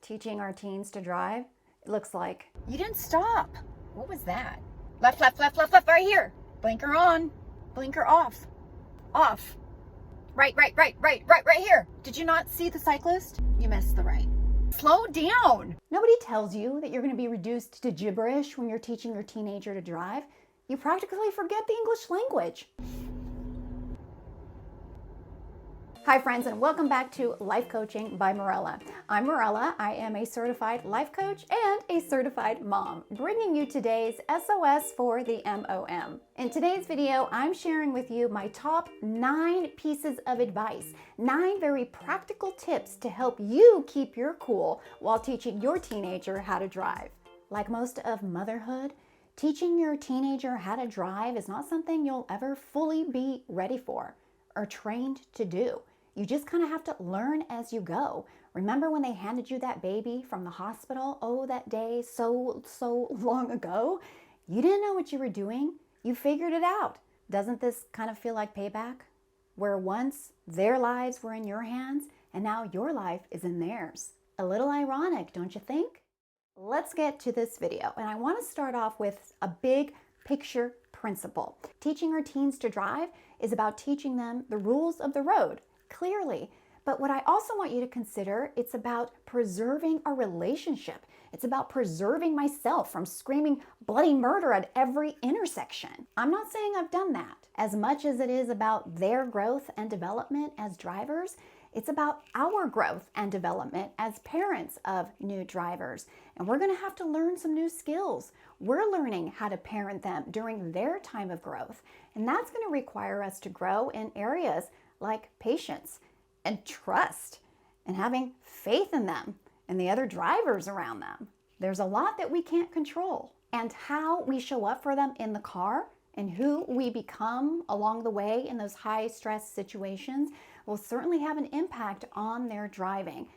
teaching our teens to drive, it looks like. You didn't stop. What was that? Left, left, left, left, left, right here. Blinker on, blinker off, off. Right, right, right, right, right, right here. Did you not see the cyclist? You missed the right. Slow down. Nobody tells you that you're going to be reduced to gibberish when you're teaching your teenager to drive. You practically forget the English language. Hi friends, and welcome back to Life Coaching by Mirella. I'm Mirella. I am a certified life coach and a certified mom, bringing you today's SOS for the MOM. In today's video, I'm sharing with you my top 9 pieces of advice, 9 very practical tips to help you keep your cool while teaching your teenager how to drive. Like most of motherhood, teaching your teenager how to drive is not something you'll ever fully be ready for or trained to do. You just kind of have to learn as you go. Remember when they handed you that baby from the hospital? Oh, that day so long ago? You didn't know what you were doing. You figured it out. Doesn't this kind of feel like payback? Where once their lives were in your hands and now your life is in theirs. A little ironic, don't you think? Let's get to this video. And I want to start off with a big picture principle. Teaching our teens to drive is about teaching them the rules of the road. Clearly. But what I also want you to consider, it's about preserving our relationship. It's about preserving myself from screaming bloody murder at every intersection. I'm not saying I've done that. As much as it is about their growth and development as drivers, it's about our growth and development as parents of new drivers. And we're going to have to learn some new skills. We're learning how to parent them during their time of growth. And that's going to require us to grow in areas like patience and trust and having faith in them and the other drivers around them. There's a lot that we can't control, and how we show up for them in the car and who we become along the way in those high stress situations will certainly have an impact on their driving.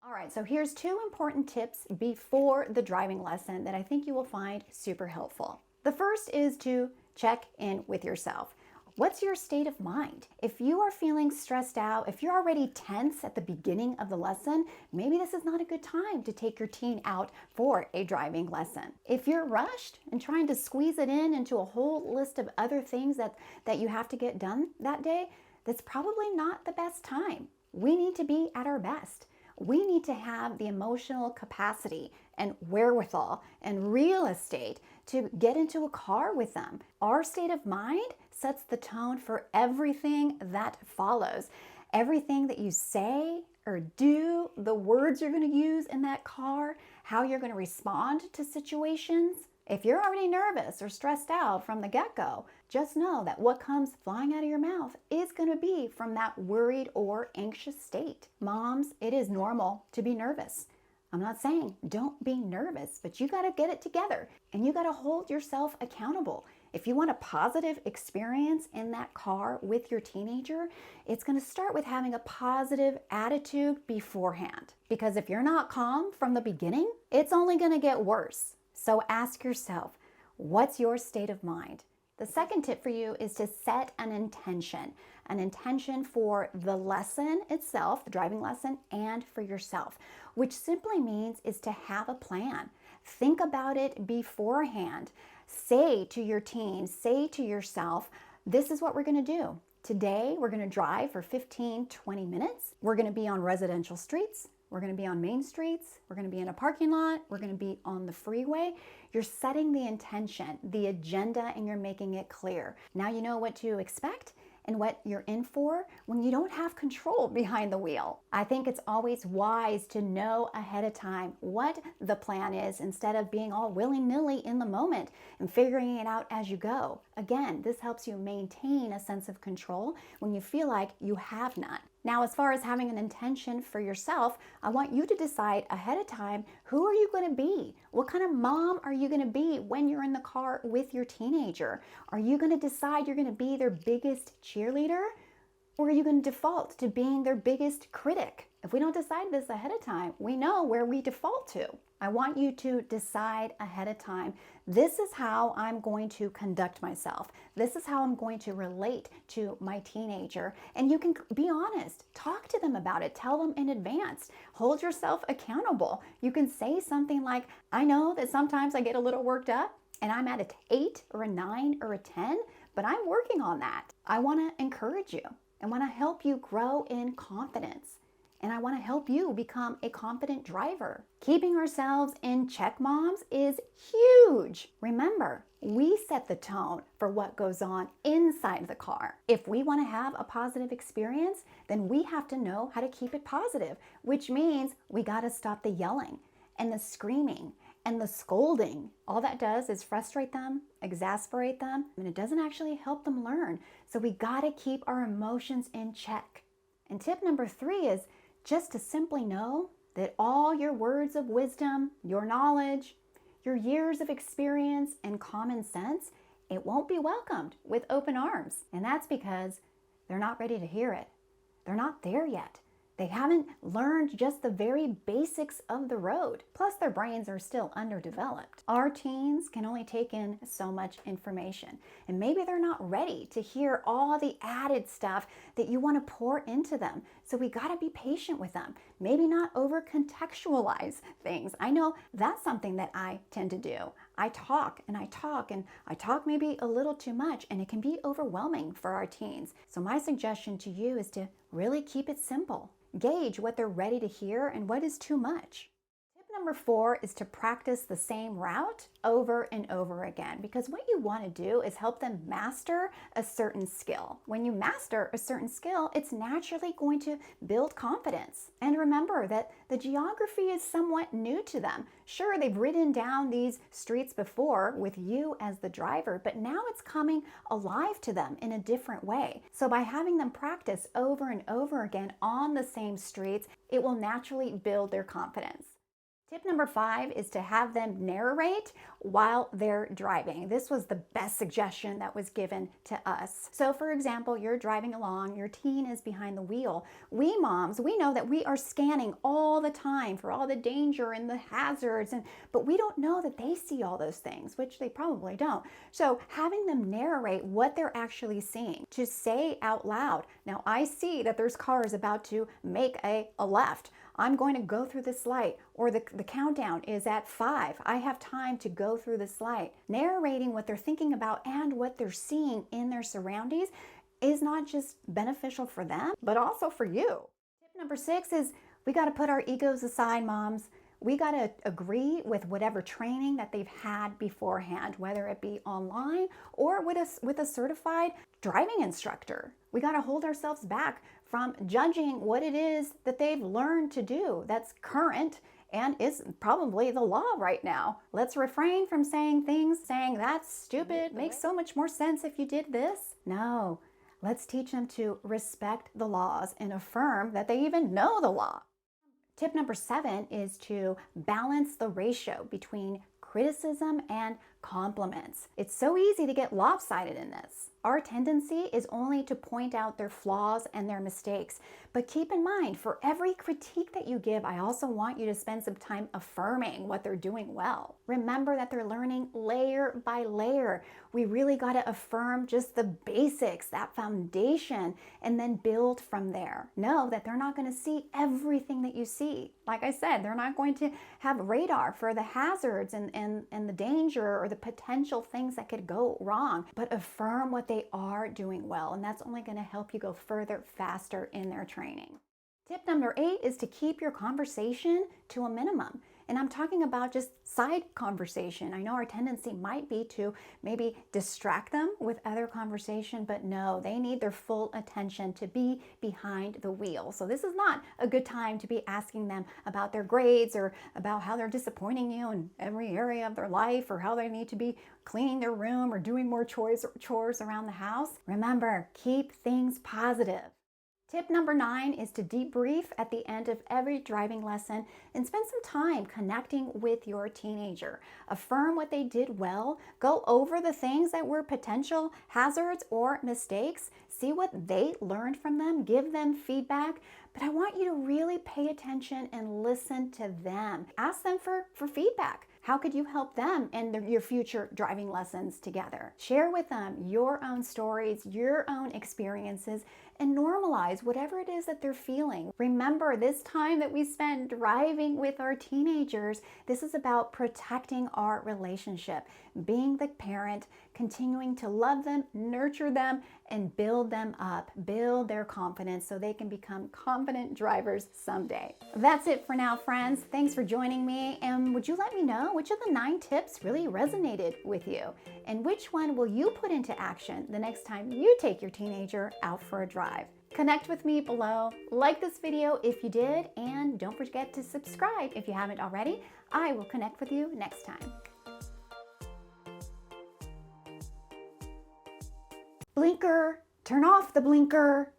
All right, so here's 2 important tips before the driving lesson that I think you will find super helpful. The first is to check in with yourself. What's your state of mind? If you are feeling stressed out, if you're already tense at the beginning of the lesson, maybe this is not a good time to take your teen out for a driving lesson. If you're rushed and trying to squeeze it in into a whole list of other things that you have to get done that day, that's probably not the best time. We need to be at our best. We need to have the emotional capacity and wherewithal and real estate to get into a car with them. Our state of mind sets the tone for everything that follows. Everything that you say or do, the words you're going to use in that car, how you're going to respond to situations. If you're already nervous or stressed out from the get-go, just know that what comes flying out of your mouth is going to be from that worried or anxious state. Moms, it is normal to be nervous. I'm not saying don't be nervous, but you got to get it together and you got to hold yourself accountable. If you want a positive experience in that car with your teenager, it's going to start with having a positive attitude beforehand. Because if you're not calm from the beginning, it's only going to get worse. So ask yourself, what's your state of mind? The second tip for you is to set an intention for the lesson itself, the driving lesson, and for yourself, which simply means is to have a plan. Think about it beforehand. Say to your teen, say to yourself, this is what we're going to do. Today, we're going to drive for 15, 20 minutes. We're going to be on residential streets. We're going to be on main streets. We're going to be in a parking lot. We're going to be on the freeway. You're setting the intention, the agenda, and you're making it clear. Now you know what to expect and what you're in for when you don't have control behind the wheel. I think it's always wise to know ahead of time what the plan is instead of being all willy-nilly in the moment and figuring it out as you go. Again, this helps you maintain a sense of control when you feel like you have none. Now, as far as having an intention for yourself, I want you to decide ahead of time, who are you going to be? What kind of mom are you going to be when you're in the car with your teenager? Are you going to decide you're going to be their biggest cheerleader? Or are you going to default to being their biggest critic? If we don't decide this ahead of time, we know where we default to. I want you to decide ahead of time. This is how I'm going to conduct myself. This is how I'm going to relate to my teenager. And you can be honest. Talk to them about it. Tell them in advance. Hold yourself accountable. You can say something like, I know that sometimes I get a little worked up and I'm at an 8 or a 9 or a 10, but I'm working on that. I want to encourage you. I want to help you grow in confidence. And I want to help you become a confident driver. Keeping ourselves in check, moms, is huge. Remember, we set the tone for what goes on inside the car. If we want to have a positive experience, then we have to know how to keep it positive, which means we got to stop the yelling and the screaming and the scolding. All that does is frustrate them, exasperate them, and it doesn't actually help them learn. So we got to keep our emotions in check. And tip number 3 is just to simply know that all your words of wisdom, your knowledge, your years of experience and common sense, it won't be welcomed with open arms. And that's because they're not ready to hear it. They're not there yet. They haven't learned just the very basics of the road. Plus, their brains are still underdeveloped. Our teens can only take in so much information, and maybe they're not ready to hear all the added stuff that you want to pour into them. So we got to be patient with them. Maybe not over-contextualize things. I know that's something that I tend to do. I talk and I talk and I talk maybe a little too much, and it can be overwhelming for our teens. So my suggestion to you is to really keep it simple. Gauge what they're ready to hear and what is too much. Tip number 4 is to practice the same route over and over again, because what you want to do is help them master a certain skill. When you master a certain skill, it's naturally going to build confidence. And remember that the geography is somewhat new to them. Sure, they've ridden down these streets before with you as the driver, but now it's coming alive to them in a different way. So by having them practice over and over again on the same streets, it will naturally build their confidence. Tip number 5 is to have them narrate while they're driving. This was the best suggestion that was given to us. So for example, you're driving along, your teen is behind the wheel. We moms, we know that we are scanning all the time for all the danger and the hazards, but we don't know that they see all those things, which they probably don't. So having them narrate what they're actually seeing, to say out loud, now I see that there's cars about to make a left. I'm going to go through this light, or the countdown is at 5. I have time to go through this light. Narrating what they're thinking about and what they're seeing in their surroundings is not just beneficial for them, but also for you. Tip number 6 is we got to put our egos aside, moms. We got to agree with whatever training that they've had beforehand, whether it be online or with a certified driving instructor. We got to hold ourselves back from judging what it is that they've learned to do that's current and is probably the law right now. Let's refrain from saying things, saying that's stupid, makes so much more sense if you did this. No, let's teach them to respect the laws and affirm that they even know the law. Tip number 7 is to balance the ratio between criticism and compliments. It's so easy to get lopsided in this. Our tendency is only to point out their flaws and their mistakes. But keep in mind, for every critique that you give, I also want you to spend some time affirming what they're doing well. Remember that they're learning layer by layer. We really got to affirm just the basics, that foundation, and then build from there. Know that they're not going to see everything that you see. Like I said, they're not going to have radar for the hazards and the danger or the potential things that could go wrong, but affirm what they are doing well, and that's only going to help you go further, faster in their training. Tip number 8 is to keep your conversation to a minimum. And I'm talking about just side conversation. I know our tendency might be to maybe distract them with other conversation, but no, they need their full attention to be behind the wheel. So this is not a good time to be asking them about their grades or about how they're disappointing you in every area of their life, or how they need to be cleaning their room or doing more chores around the house. Remember, keep things positive. Tip number 9 is to debrief at the end of every driving lesson and spend some time connecting with your teenager. Affirm what they did well. Go over the things that were potential hazards or mistakes. see what they learned from them, give them feedback, but I want you to really pay attention and listen to them. Ask them for feedback. How could you help them in your future driving lessons together? Share with them your own stories, your own experiences, and normalize whatever it is that they're feeling. Remember, this time that we spend driving with our teenagers, this is about protecting our relationship, being the parent, continuing to love them, nurture them, and build them up, build their confidence so they can become confident drivers someday. That's it for now, friends. Thanks for joining me. And would you let me know which of the 9 tips really resonated with you? And which one will you put into action the next time you take your teenager out for a drive? Connect with me below, like this video if you did, and don't forget to subscribe if you haven't already. I will connect with you next time. Blinker, turn off the blinker.